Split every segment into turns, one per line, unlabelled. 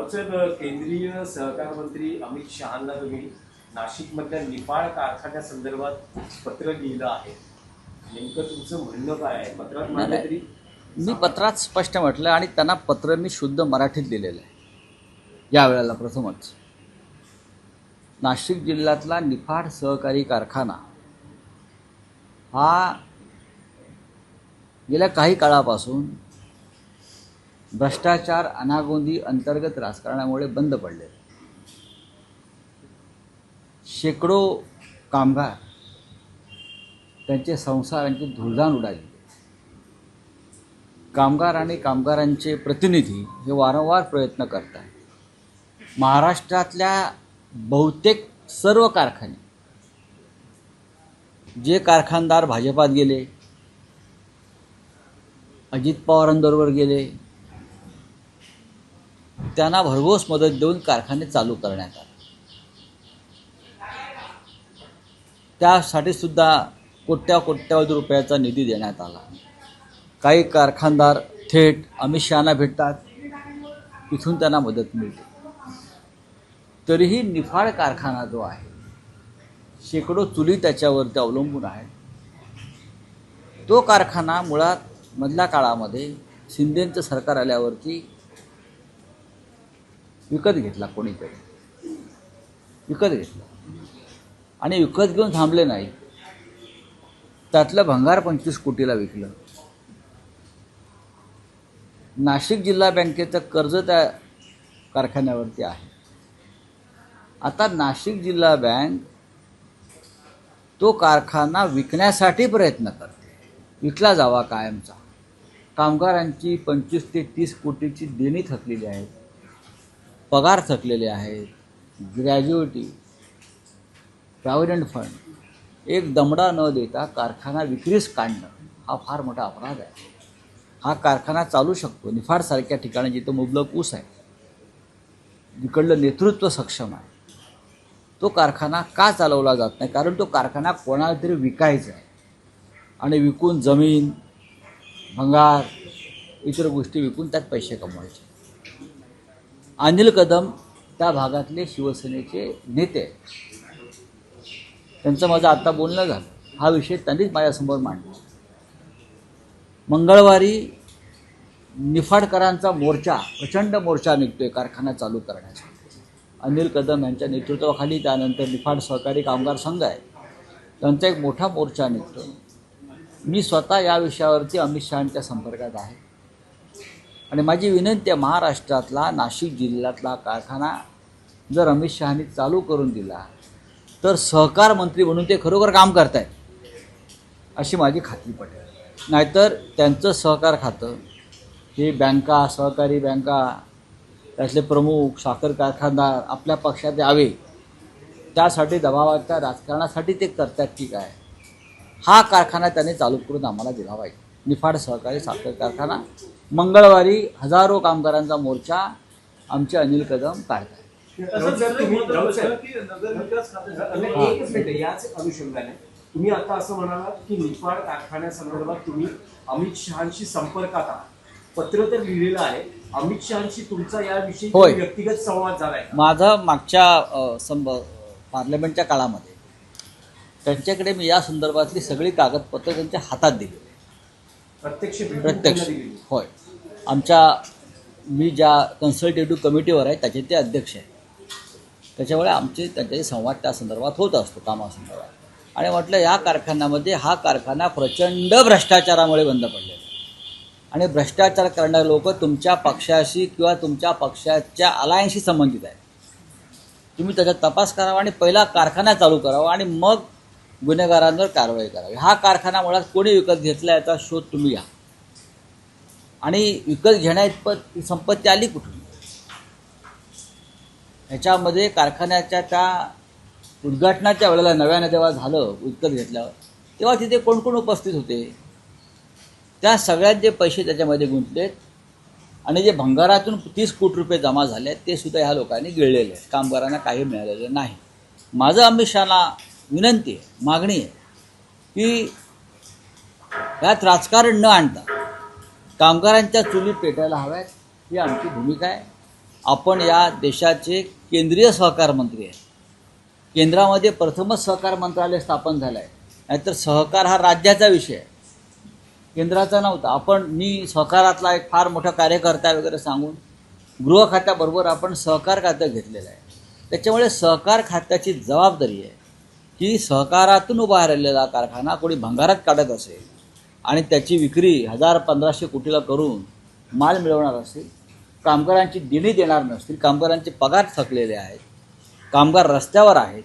रावसाहेब, केंद्रीय सहकार मंत्री अमित शहांना तुम्ही नाशिकमधल्या निफाड कारखान्यासंदर्भात पत्र लिहिलं आहे. नेमकं तुमचं म्हणणं काय आहे? पत्रात मांडलं तरी
मी पत्रात स्पष्ट म्हटलं आणि त्यांना पत्र मी शुद्ध मराठीत लिहिलेलं आहे. यावेळेला प्रथमच नाशिक जिल्ह्यातला निफाड सहकारी कारखाना हा गेल्या काही काळापासून भ्रष्टाचार, अनागोंदी, अंतर्गत राजकारणामुळे बंद पडले. शेकडो कामगार, त्यांचे संसारांची धुळधाण उडाली. कामगार आणि कामगारांचे प्रतिनिधी हे वारंवार प्रयत्न करत आहेत. महाराष्ट्रातल्या बहुतेक सर्व कारखाने, जे कारखानदार भाजपात गेले, अजित पवारांबरोबर गेले, त्यांना भरघोस मदत देऊन कारखाने चालू करण्यात आले. त्यासाठी सुद्धा कोट्यावधी रुपयाचा निधी देण्यात आला. काही कारखानदार थेट अमित शहांना भेटतात, तिथून त्यांना मदत मिळते. तरीही निफाड कारखाना जो आहे, शेकडो चुली त्याच्यावरती अवलंबून आहेत. तो कारखाना मुळात मधल्या काळामध्ये शिंदेंचं सरकार आल्यावरती विकत घेतला. कोणीतरी विकत घेतला आणि विकत घेऊन थांबले नाही. त्यातलं भंगार 25 कोटीला विकलं. नाशिक जिल्हा बँकेचं कर्ज त्या कारखान्यावरती आहे. आता नाशिक जिल्हा बँक तो कारखाना विकण्यासाठी प्रयत्न करते, विकला जावा कायमचा. कामगारांची 25 ते 30 कोटीची देणी थकलेली आहेत, पगार थकलेले आहेत, ग्रॅज्युएटी, प्रॉव्हिडंट फंड, एक दमडा न देता कारखाना विक्रीस काढणं हा फार मोठा अपराध आहे. हा कारखाना चालू शकतो निफाडसारख्या ठिकाणी जिथं मुबलक ऊस आहे, जिकडलं नेतृत्व सक्षम आहे. तो कारखाना का चालवला जात नाही? कारण तो कारखाना कोणाला तरी विकायचा आहे आणि विकून जमीन, भंगार, इतर गोष्टी विकून त्यात पैसे कमवायचे. अनिल कदम त्या भागातले शिवसेनेचे नेते आहेत. त्यांचं माझं आता बोलणं झालं. हा विषय त्यांनीच माझ्यासमोर मांडला. मंगळवारी निफाडकरांचा मोर्चा, प्रचंड मोर्चा निघतोय कारखाना चालू करण्यासाठी. अनिल कदम यांच्या नेतृत्वाखाली त्यानंतर निफाड सहकारी कामगार संघ आहे, त्यांचा एक मोठा मोर्चा निघतो. मी स्वतः या विषयावरती अमित शहांच्या संपर्कात आहे आणि माझी विनंती आहे, महाराष्ट्रातला नाशिक जिल्ह्यातला कारखाना जर अमित शहांनी चालू करून दिला तर सहकार मंत्री म्हणून ते खरोखर काम करतायत अशी माझी खात्री पटेल. नाहीतर त्यांचं सहकार खातं हे बँका, सहकारी बँका, त्यातले प्रमुख, साखर कारखानदार आपल्या पक्षात यावे त्यासाठी दबावाच्या राजकारणासाठी ते करतात. ठीक आहे, हा कारखाना त्यांनी चालू करून आम्हाला दिला पाहिजे. निफाड सहकारी साखर कारखाना. मंगळवारी हजारो कामगारांचा मोर्चा आमचे अनिल कदम काढतात.
याच अनुषंगाने तुम्ही आता असं म्हणालात की निफाड कारखान्यासंदर्भात तुम्ही अमित शहांशी संपर्कात आहात, पत्र तर लिहिलेलं आहे. अमित शहांशी तुमचा याविषयी व्यक्तिगत संवाद झालाय?
माझा मागच्या पार्लमेंटच्या काळामध्ये त्यांच्याकडे मी या संदर्भातली सगळी कागदपत्र त्यांच्या हातात दिली. प्रत्यक्ष होय. मी ज्या कन्सल्टेटिव्ह कमिटीवर आहे त्याचे ते अध्यक्ष आहेत. त्याच्यामुळे आमचे त्यांच्याशी संवाद त्या संदर्भात होत असतो, कामासंदर्भात. आणि म्हटलं या कारखान्यामध्ये हा कारखाना प्रचंड भ्रष्टाचारामुळे बंद पडलेला आहे आणि भ्रष्टाचार करणारे लोक तुमच्या पक्षाशी किंवा तुमच्या पक्षाच्या अलायन्सशी संबंधित आहेत. तुम्ही त्याचा तपास करावा आणि पहिला कारखाना चालू करावा आणि मग गुन्हेगारांवर कारवाई करावी. हा कारखाना मुळात कोणी विकत घेतला याचा शोध तुम्ही घ्या आणि विकत घेण्याइतपत ही संपत्ती आली कुठून? ह्याच्यामध्ये कारखान्याच्या त्या उद्घाटनाच्या वेळेला नव्यानं जेव्हा झालं विकत घेतल्यावर, तेव्हा तिथे कोण कोण उपस्थित होते? त्या सगळ्यात जे पैसे त्याच्यामध्ये गुंतलेत आणि जे भंगारातून 30 कोटी रुपये जमा झाले आहेत ते सुद्धा ह्या लोकांनी गिळलेले आहेत. कामगारांना काही मिळालेलं नाही. माझं अमित शहांना विनंती आहे, मागणी आहे की यात राजकारण न आणता कामगारांच्या चुली पेटायला हव्यात, ही आमची भूमिका आहे. आपण या देशाचे केंद्रीय सहकार मंत्री आहे. केंद्रामध्ये प्रथमच सहकार मंत्रालय स्थापन झालं आहे. नाहीतर सहकार हा राज्याचा विषय आहे, केंद्राचा नव्हता. मी सहकारातला एक फार मोठा कार्यकर्ता वगैरे सांगून गृह खात्याबरोबर आपण सहकार खातं घेतलेलं आहे. त्याच्यामुळे सहकार खात्याची जबाबदारी आहे की सहकारातून उभा राहिलेला कारखाना कोणी भंगारात काढत असेल आणि त्याची विक्री 1000-1500 कोटीला करून माल मिळवणार असेल, कामगारांची देणी देणार नसतील, कामगारांचे पगार थकलेले आहेत, कामगार रस्त्यावर आहेत,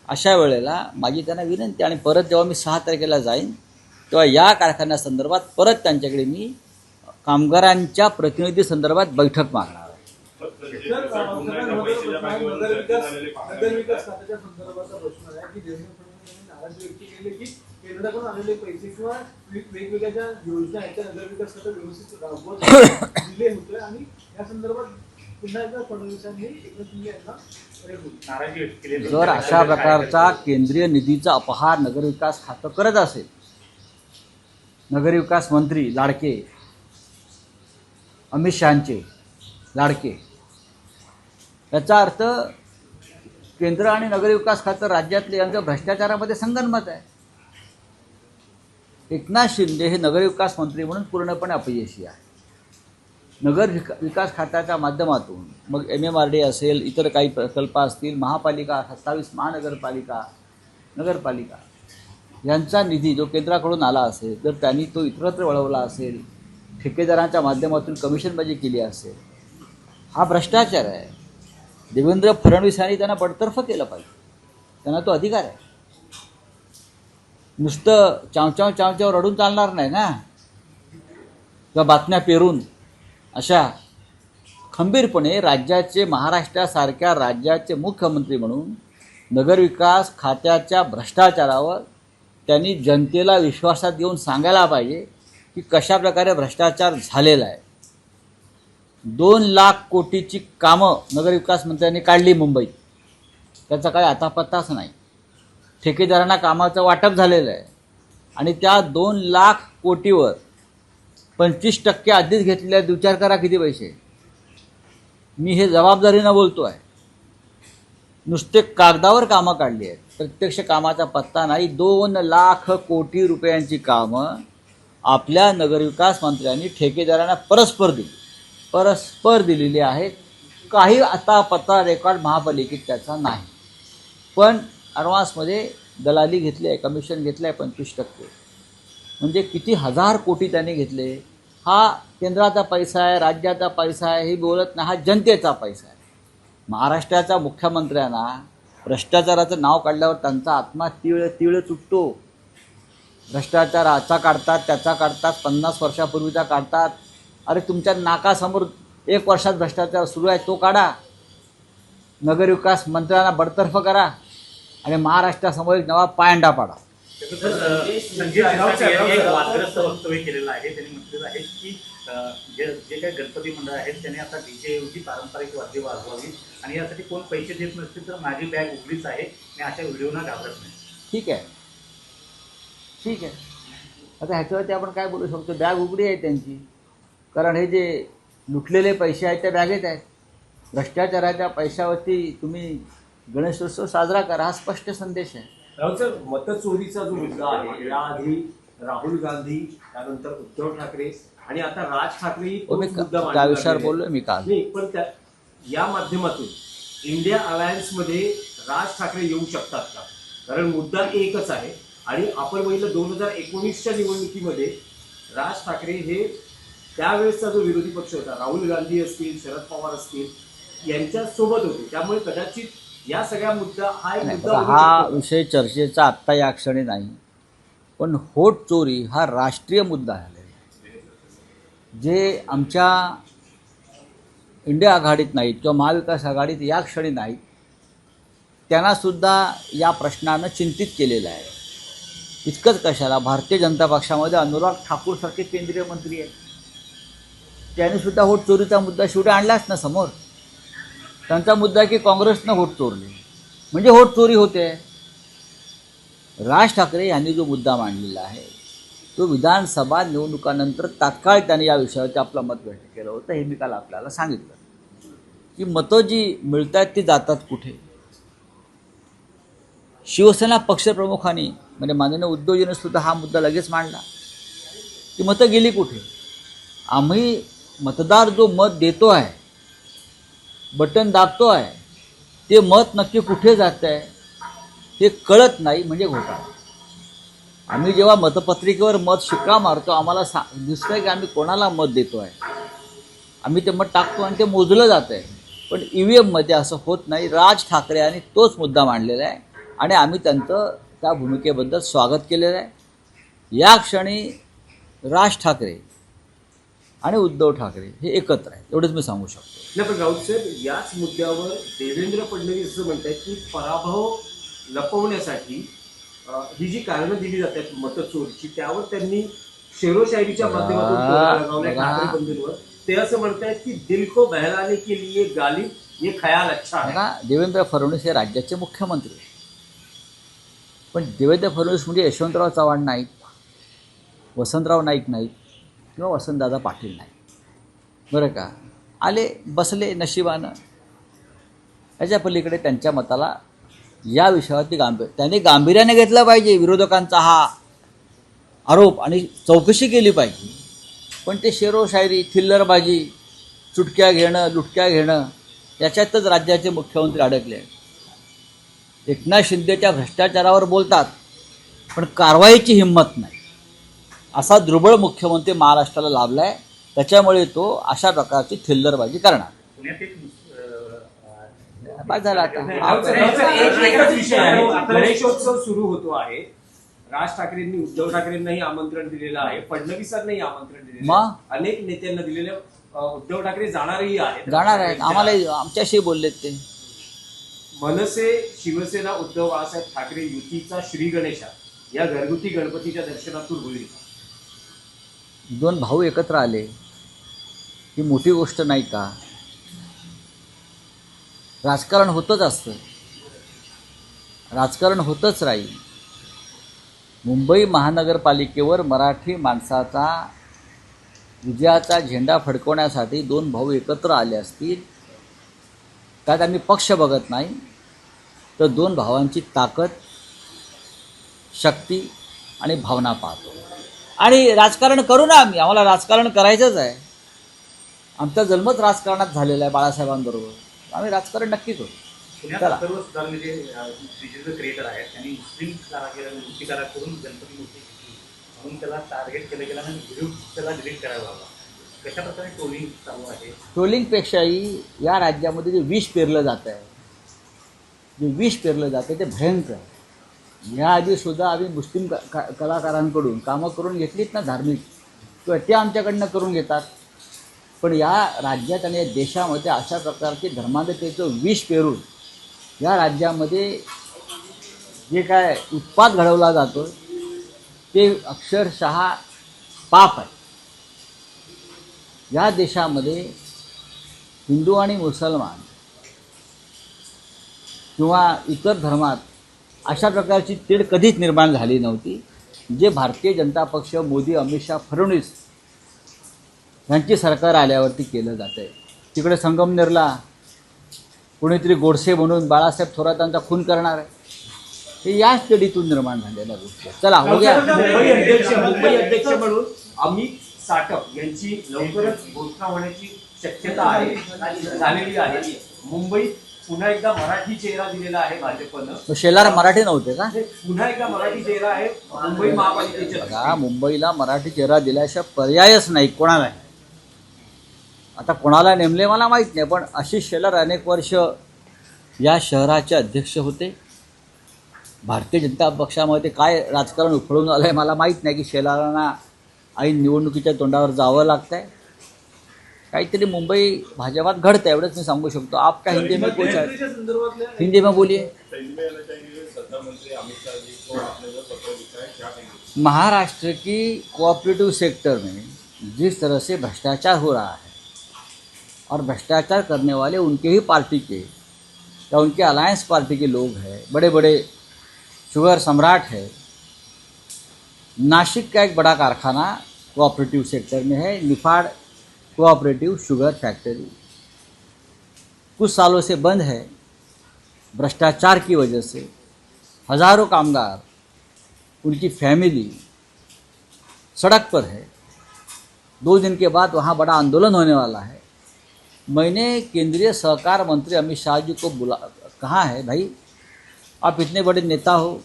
अशा वेळेला माझी त्यांना विनंती. आणि परत जेव्हा मी 6 तारखेला जाईन तेव्हा या कारखान्यासंदर्भात परत त्यांच्याकडे मी कामगारांच्या प्रतिनिधी संदर्भात बैठक मागणार आहे.
नगरविकास खात्याच्या संदर्भाचा प्रश्न आहे की देवेंद्र फडणवीस यांनी नाराजी व्यक्त केली की केंद्राकडून आलेले पैसे किंवा वेगवेगळ्या ज्या योजना आहेत त्या नगरविकास खात्यात व्यवस्थित राबवत दिले होते आणि या संदर्भात पुन्हा एकदा फडणवीसांनी एकनाथ यांना नाराजी व्यक्त केली.
जर अशा प्रकारचा केंद्रीय निधीचा अपहार नगरविकास खातं करत असेल, नगरविकास मंत्री लाडके, अमित शहाचे लाडके, याचा अर्थ केंद्र आणि नगरविकास खातं राज्यातले यांचं भ्रष्टाचारामध्ये संगनमत आहे. एकनाथ शिंदे हे नगरविकास मंत्री म्हणून पूर्णपणे अपयशी आहे. विकास खात्याच्या माध्यमातून मग MMRD असेल, इतर काही प्रकल्प असतील, महापालिका, 27 महानगरपालिका, नगरपालिका यांचा निधी जो केंद्राकडून आला असेल, जर त्यांनी तो इतरत्र वळवला असेल, ठेकेदारांच्या माध्यमातून कमिशनबाजी केली असेल, हा भ्रष्टाचार आहे. देवेंद्र फडणवीस यांनी त्यांना बडतर्फ केलं पाहिजे. त्यांना तो अधिकार आहे. नुसतं चावचाव रडून चालणार नाही ना, किंवा बातम्या पेरून. अशा खंबीरपणे राज्याचे, महाराष्ट्रासारख्या राज्याचे मुख्यमंत्री म्हणून नगरविकास खात्याच्या भ्रष्टाचारावर त्यांनी जनतेला विश्वासात घेऊन सांगायला पाहिजे की कशाप्रकारे भ्रष्टाचार झालेला आहे. 2 लाख कोटीची कामं नगरविकास मंत्र्यांनी काढली मुंबईत, त्याचा काही आता पत्ताच नाही. ठेकेदारांना कामाचं वाटप झालेलं आहे आणि त्या 2 लाख कोटीवर 25% आधीच घेतलेल्या, विचार करा किती पैसे. मी हे जबाबदारीनं बोलतो आहे. नुसते कागदावर कामं काढली आहेत, प्रत्यक्ष कामाचा पत्ता नाही. 2 लाख कोटी रुपयांची कामं आपल्या नगरविकास मंत्र्यांनी ठेकेदारांना परस्पर दिलेली आहेत. काही आता पत्ता रेकॉर्ड महापालिकेत त्याचा नाही, पण ॲडव्हान्समध्ये दलाली घेतली आहे, कमिशन घेतलं आहे 25%. म्हणजे किती 1000 कोटी त्यांनी घेतले. हा केंद्राचा पैसा आहे, राज्याचा पैसा आहे, हे बोलत नाही. हा जनतेचा पैसा आहे. महाराष्ट्राच्या मुख्यमंत्र्यांना भ्रष्टाचाराचं नाव काढल्यावर त्यांचा आत्मा तीळ तुटतो. भ्रष्टाचाराचा काढतात, त्याचा काढतात, 50 वर्षापूर्वीचा काढतात. अरे तुमच्या नाकासमोर 1 वर्षात भ्रष्टाचार सुरू आहे, तो काढा. नगरविकास मंत्र्यांना बडतर्फ करा आणि महाराष्ट्रासमोर एक नवा पायंडा पाडा.
संजय राऊत यांनी एक वादग्रस्त वक्तव्य केलेलं आहे. त्यांनी म्हटलेलं आहे की जे काही गणपती मंडळ आहेत त्यांनी आता डीजे ऐवजी पारंपरिक वाद्य वाजवावी आणि यासाठी कोण पैसे देत नसतील तर माझी बॅग उघडीच आहे, मी अशा व्हिडिओना घाबरत नाही.
ठीक आहे. आता ह्याच्यावरती आपण काय बोलू शकतो. बॅग उघडी आहे त्यांची, कारण हे जे लुटलेले पैसे आहेत त्या बॅगेत आहेत. भ्रष्टाचाराच्या पैशावरती तुम्ही गणेशोत्सव साजरा करा, हा स्पष्ट संदेश आहे.
राहुल सर, मतचोरीचा जो मुद्दा आहे, याआधी राहुल गांधी, त्यानंतर उद्धव ठाकरे आणि आता राज ठाकरे
त्या विषयावर बोललोय मी काल.
नाही, पण या माध्यमातून इंडिया अलायन्स मध्ये राज ठाकरे येऊ शकतात का? कारण मुद्दा एकच आहे आणि आपण बघितलं 2019च्या निवडणुकीमध्ये राज ठाकरे हे त्यावेळेसचा जो विरोधी पक्ष होता, राहुल गांधी असतील, शरद पवार असतील, यांच्या सोबत होते. त्यामुळे कदाचित या सगळ्या मुद्दा
हा विषय चर्चेचा आत्ता या क्षणी नाही, पण होट चोरी हा राष्ट्रीय मुद्दा आहे. जे आमच्या इंडिया आघाडीत नाहीत किंवा महाविकास आघाडीत या क्षणी नाहीत, त्यांनासुद्धा या प्रश्नानं चिंतित केलेलं आहे. इतकंच कशाला, भारतीय जनता पक्षामध्ये अनुराग ठाकूरसारखे केंद्रीय मंत्री आहेत, त्यांनीसुद्धा होट चोरीचा मुद्दा शेवटी आणलाच ना समोर. त्यांचा मुद्दा की काँग्रेसनं होट चोरली म्हणजे होट चोरी होते. राज ठाकरे यांनी जो मुद्दा मांडलेला आहे तो विधानसभा निवडणुकानंतर तात्काळ त्यांनी या विषयावरती आपलं मत व्यक्त केलं होतं. हे मी काल आपल्याला सांगितलं. की मतं जी मिळत आहेत ती जातात कुठे. शिवसेना पक्षप्रमुखांनी म्हणजे माननीय उद्धवजींनी सुद्धा हा मुद्दा लगेच मांडला की मतं गेली कुठे. आम्ही मतदार जो मत देतो आहे, बटन दाबतो आहे, ते मत नक्की कुठे जात आहे हे कळत नाही म्हणजे घोटाळा. आम्ही जेव्हा मतपत्रिकेवर मत शिक्का मारतो आम्हाला दिसतंय की आम्ही कोणाला मत देतो आहे, आम्ही ते मत टाकतो आणि ते मोजलं जातं आहे. पण EVMमध्ये असं होत नाही. राज ठाकरे यांनी तोच मुद्दा मांडलेला आहे आणि आम्ही त्यांचं त्या भूमिकेबद्दल स्वागत केलेलं आहे. या क्षणी राज ठाकरे आणि उद्धव ठाकरे हे एकत्र आहेत, एवढंच मी सांगू शकतो.
नाही, पण राऊत साहेब, याच मुद्द्यावर देवेंद्र फडणवीस असं म्हणतात की पराभव लपवण्यासाठी ही जी कारणं दिली जातात मतचोरीची, त्यावर त्यांनी शेरोशायरीच्या माध्यमातून तोडगा लगावलाय ठाकरे बंधूंवर. ते असं म्हणतात की दिल को बहलाने के लिए गालिब ये ख्याल अच्छा है.
बघा, देवेंद्र फडणवीस हे राज्याचे मुख्यमंत्री आहेत. पण देवेंद्र फडणवीस म्हणजे यशवंतराव चव्हाण नाहीत, वसंतराव नाईक नाहीत किंवा वसंतदादा पाटील नाहीत. बरं का, आले बसले नशिबानं. याच्या पलीकडे त्यांच्या मताला या विषयावरती त्यांनी गांभीर्याने घेतलं पाहिजे विरोधकांचा हा आरोप आणि चौकशी केली पाहिजे. पण ते शेरोशायरी, थिल्लरबाजी, चुटक्या घेणं, लुटक्या घेणं याच्यातच राज्याचे मुख्यमंत्री अडकले आहेत. एकनाथ शिंदेच्या भ्रष्टाचारावर बोलतात पण कारवाईची हिंमत नाही. असा दुर्बळ मुख्यमंत्री महाराष्ट्राला लाभला आहे. त्याच्यामुळे तो अशा प्रकारची थिल्लरबाजी करणार. काय झालं आता?
एकच विषय आहे. गणेशोत्सव सुरू होतो आहे. राज ठाकरेंनी उद्धव ठाकरेंनाही आमंत्रण दिलेलं आहे, फडणवीसांनाही आमंत्रण दिलेलं आहे, अनेक नेत्यांना दिलेलं. उद्धव ठाकरे जाणारही आहेत.
आम्हाला आमच्याशी बोललेत ते.
मनसे, शिवसेना, उद्धव बाळासाहेब ठाकरे युतीचा श्री गणेशा या घरगुती गणपतीच्या दर्शनातून होईल.
दोन भाऊ एकत्र आले ही मोठी गोष्ट नाही का? राजकारण होतच असतं, राजकारण होतच राहील. मुंबई महानगरपालिकेवर मराठी माणसाचा विजयाचा झेंडा फडकवण्यासाठी दोन भाऊ एकत्र आले असतील. त्यात आम्ही पक्ष बघत नाही, तर दोन भावांची ताकद, शक्ती आणि भावना पाहतो. आणि राजकारण करू ना आम्हाला राजकारण करायचंच आहे. आमचा जन्मच राजकारणात झालेला आहे बाळासाहेबांबरोबर. आम्ही राजकारण नक्की करू.
पुण्यात सर्व सुधारले जे डिजिटल क्रिएटर आहेत त्यांनी मुस्लिम मूर्तिकारा करून गणपती मूर्ती म्हणून त्याला टार्गेट केलं गेलं आणि व्हिडिओ त्याला डिलीट करायला लावला. कशा प्रकारे ट्रोलिंग चालू आहे?
ट्रोलिंगपेक्षाही या राज्यामध्ये जे विष पेरलं जात आहे, जे विष पेरलं जातं ते भयंकर आहे. याआधीसुद्धा आम्ही मुस्लिम कलाकारांकडून कामं करून घेतलीत ना धार्मिक, किंवा ते आमच्याकडनं करून घेतात. पण या राज्यात आणि या देशामध्ये अशा प्रकारचे धर्मांधतेचं विष पेरून या राज्यामध्ये जे काय उत्पात घडवला जातो ते अक्षरशः पाप आहे. या देशामध्ये हिंदू आणि मुसलमान किंवा इतर धर्मात अशा प्रकारची तेढ कधीच निर्माण झाली नव्हती. जे भारतीय जनता पक्ष, मोदी, अमित शहा, फडणवीस यांची सरकार आल्यावरती केलं जातं आहे. तिकडे संगमनेरला कोणीतरी गोडसे म्हणून बाळासाहेब थोरातांचा खून करणार आहे. हे याच तेढीतून निर्माण झालेल्या गोष्टी. चला हो गया.
मुंबई अध्यक्ष म्हणून अमित साटप यांची लवकरच घोषणा होण्याची शक्यता आहे, झालेली आहे. मुंबईत पुन्हा एकदा मराठी चेहरा दिलेला आहे भाजपनं.
शेलार मराठी नव्हते का?
पुन्हा एकदा मराठी चेहरा आहे मुंबई महापालिकेच्या.
बघा, मुंबईला मराठी चेहरा दिल्याशिवाय पर्यायच नाही कोणाला. आता कोणाला नेमले मला माहीत नाही, पण आशिष शेलार अनेक वर्ष या शहराचे अध्यक्ष होते. भारतीय जनता पक्षामध्ये काय राजकारण उफळून आलं आहे मला माहीत नाही की शेलारांना ऐन निवडणुकीच्या तोंडावर जावं लागतं आहे. काहीतरी मुंबई भाजपात घडतं आहे एवढंच मी सांगू शकतो. आप क्या हिंदी में कुछ हिंदी में बोलिए. महाराष्ट्र की कोऑपरेटिव सेक्टर में जिस तरह से भ्रष्टाचार हो रहा है और भ्रष्टाचार करने वाले उनके ही पार्टी के या उनके अलायंस पार्टी के लोग हैं, बड़े बड़े शुगर सम्राट है. नासिक का एक बड़ा कारखाना कोऑपरेटिव सेक्टर में है, निफाड कोऑपरेटिव शुगर फैक्ट्री. कुछ सालों से बंद है, भ्रष्टाचार की वजह से हजारों कामगार, उनकी फैमिली सड़क पर है। 2 दिन के बाद वहाँ बड़ा आंदोलन होने वाला है। मैंने केंद्रीय सहकार मंत्री अमित शाह जी को कहा है, भाई आप इतने बड़े नेता हो,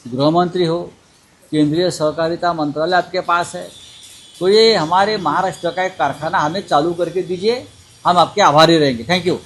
गृह मंत्री हो, केंद्रीय सहकारिता मंत्रालय आपके पास है, तो ये हमारे महाराष्ट्र का एक कारखाना हमें चालू करके दीजिए, हम आपके आभारी रहेंगे। Thank you.